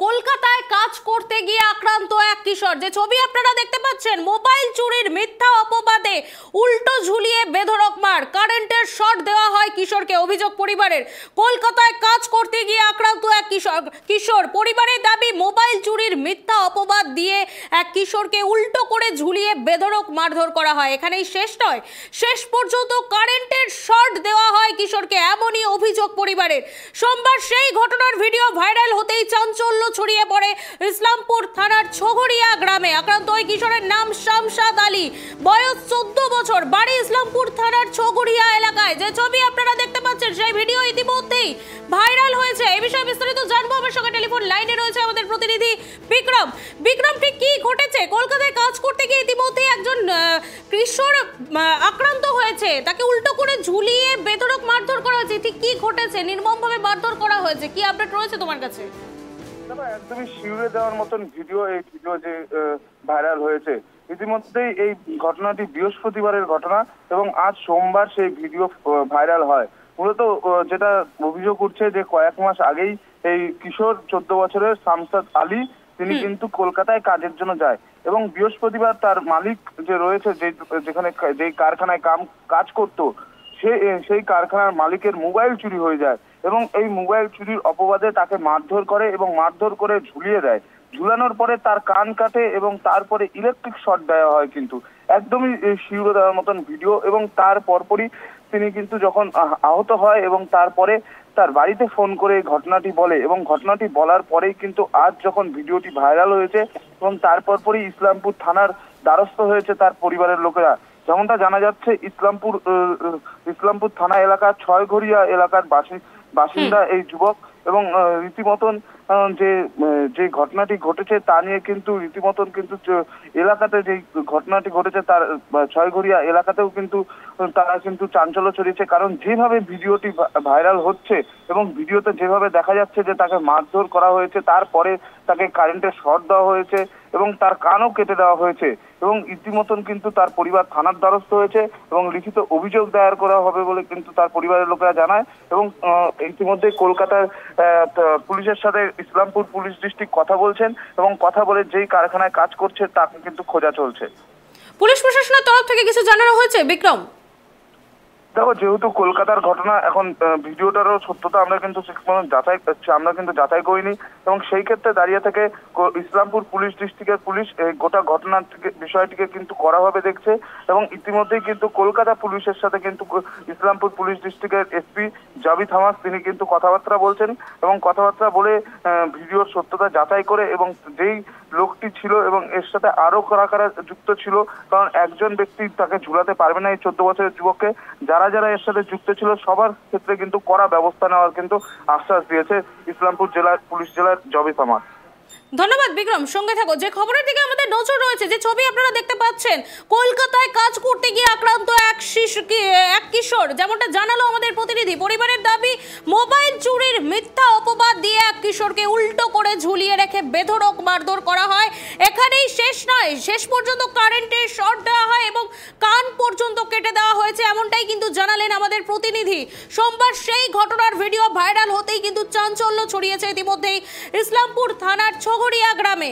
কলকাতায় কাজ করতে গিয়ে আক্রান্ত এক কিশোর। যে ছবি আপনারা দেখতে পাচ্ছেন, মোবাইল চুরির মিথ্যা অপবাদে উল্টো ঝুলিয়ে বেধড়ক মার, কারেন্টের শর্ট দেওয়া হয় কিশোরকে। অভিযোগ পরিবারের, কলকাতায় কাজ করতে গিয়ে আক্রান্ত এক কিশোর। পরিবারের দাবি, মোবাইল চুরির মিথ্যা অপবাদ দিয়ে এক কিশোরকে উল্টো করে ঝুলিয়ে বেধড়ক মারধর করা হয়। এখানেই শেষ নয়, শেষ পর্যন্ত কারেন্টের শর্ট দেওয়া হয় কিশোরকে, এমনই অভিযোগ পরিবারের। সোমবার সেই ঘটনার ভিডিও ভাইরাল হতেই চাঞ্চল্য ছড়িয়ে পড়ে ইসলামপুর থানার ছগড়িয়া গ্রামে। আক্রান্ত ওই কিশোরের নাম শামশাদ আলী, বয়স 14 বছর, বাড়ি ইসলামপুর থানার ছগড়িয়া এলাকায়। যে ছবি আপনারা দেখতে পাচ্ছেন, সেই ভিডিও ইতিমধ্যেই ভাইরাল হয়েছে। এই বিষয়ে বিস্তারিত জানবো, আমার সঙ্গে টেলিফোন লাইনে রয়েছে আমাদের প্রতিনিধি বিক্রম। বিক্রম, ঠিক কি ঘটেছে? কলকাতায় কাজ করতে গিয়ে ইতিমধ্যেই একজন কিশোর আক্রান্ত হয়েছে, তাকে উল্টো করে ঝুলিয়ে বেধড়ক মারধর করা হয়েছে। ঠিক কি ঘটেছে? নির্মমভাবে মারধর করা হয়েছে, কি আপডেট রয়েছে তোমার কাছে? একদমই শিউরে দেওয়ার মতন ভিডিও, এই ভিডিও যে ভাইরাল হয়েছে, ইতিমধ্যেই এই ঘটনাটি বৃহস্পতিবারের ঘটনা এবং আজ সোমবার সেই ভিডিও ভাইরাল হয়। মূলত যেটা অভিযোগ উঠছে যে কয়েক মাস আগেই এই কিশোর 14 বছরের শামশাদ আলী, তিনি কিন্তু কলকাতায় কাজের জন্য যায় এবং বৃহস্পতিবার তার মালিক যে রয়েছে, যেখানে যেই কারখানায় কাজ করতো, সেই কারখানার মালিকের মোবাইল চুরি হয়ে যায় এবং এই মোবাইল চুরির অপবাদে তাকে মারধর করে এবং মারধর করে ঝুলিয়ে দেয়। ঝুলানোর পরে তার কান কাটে এবং তারপরে ইলেকট্রিক শর্ট দেওয়া হয়, কিন্তু একদমই শিউরে দেওয়ার মতন ভিডিও। এবং তার পরপরই তিনি কিন্তু যখন আহত হয় এবং তারপরে তার বাড়িতে ফোন করে ঘটনাটি বলে এবং ঘটনাটি বলার পরেই কিন্তু আজ যখন ভিডিওটি ভাইরাল হয়েছে এবং তারপর পরই ইসলামপুর থানার দ্বারস্থ হয়েছে তার পরিবারের লোকেরা। যেমনটা জানা যাচ্ছে, ইসলামপুর থানা এলাকার ছয়ঘরিয়া এলাকার বাসিন্দা এই যুবক এবং রীতিমতন যে ঘটনাটি ঘটেছে তা নিয়ে কিন্তু রীতিমতন কিন্তু এলাকাতে যে ঘটনাটি ঘটেছে তার ছয়ঘরিয়া এলাকাতেও কিন্তু তারা কিন্তু চাঞ্চল্য ছড়িয়েছে। কারণ যেভাবে ভিডিওটি ভাইরাল হচ্ছে এবং ভিডিওতে যেভাবে দেখা যাচ্ছে যে তাকে মারধর করা হয়েছে, তারপরে তাকে কারেন্টের শর্ট দেওয়া হয়েছে এবং তার কানও কেটে দেওয়া হয়েছে এবং ইতিমধ্যে কিন্তু তার পরিবার থানার দ্বারস্থ হয়েছে এবং লিখিত অভিযোগ দায়ের করা হবে বলে কিন্তু তার পরিবারের লোকেরা জানায়। এবং ইতিমধ্যে কলকাতার পুলিশের সাথে ইসলামপুর পুলিশ ডিস্ট্রিক্ট কথা বলছেন এবং কথা বলে যেই কারখানায় কাজ করছে তাকে কিন্তু খোঁজা চলছে। পুলিশ প্রশাসনের তরফ থেকে কিছু জানানো হয়েছে বিক্রম? দেখো, যেহেতু কলকাতার ঘটনা, এখন ভিডিওটারও সত্যতা আমরা কিন্তু যাচাই করিনি এবং সেই ক্ষেত্রে দাঁড়িয়ে থেকে ইসলামপুর পুলিশ ডিস্ট্রিক্টের পুলিশ গোটা ঘটনার বিষয়টিকে কিন্তু কড়াভাবে দেখছে এবং ইতিমধ্যেই কিন্তু কলকাতা পুলিশের সাথে কিন্তু ইসলামপুর পুলিশ ডিস্ট্রিক্টের এসপি জাবিদ হামাস তিনি কিন্তু কথাবার্তা বলছেন এবং কথাবার্তা বলে ভিডিওর সত্যতা যাচাই করে এবং যেই লোকটি ছিল এবং এর সাথে আরো কারা কারা যুক্ত ছিল, কারণ একজন ব্যক্তি তাকে ঝুলাতে পারবে না এই 14 বছরের যুবককে, যারা যারা এর সাথে যুক্ত ছিল সবার ক্ষেত্রে কিন্তু কড়া ব্যবস্থা নেওয়ার কিন্তু আশ্বাস দিয়েছে ইসলামপুর জেলার পুলিশ জেলার জাবিদ হামাস। ধন্যবাদ বিক্রম, সঙ্গে থাকো। যে খবরের দিকে আমাদের নজর রয়েছে, যে ছবি আপনারা দেখতে পাচ্ছেন, কলকাতায় কাজ করতে গিয়ে আক্রান্ত এক কিশোর। যেমনটা জানালো আমাদের প্রতিনিধি, পরিবারের দাবি, মোবাইল চুরির মিথ্যা অপবাদ দিয়ে এক কিশোরকে উল্টো করে ঝুলিয়ে রেখে বেধড়ক মারধর করা হয়। এখানেই শেষ নয়, শেষ পর্যন্ত কারেন্টের শর্ট দেওয়া হয় এবং কান পর্যন্ত কেটে দেওয়া হয়েছে, এমনটাই কিন্তু জানালেন আমাদের প্রতিনিধি। সোমবার সেই ঘটনার ভিডিও ভাইরাল হতেই কিন্তু চাঞ্চল্য ছড়িয়েছে ইতিমধ্যেই ইসলামপুর থানার ছগড়িয়া গ্রামে।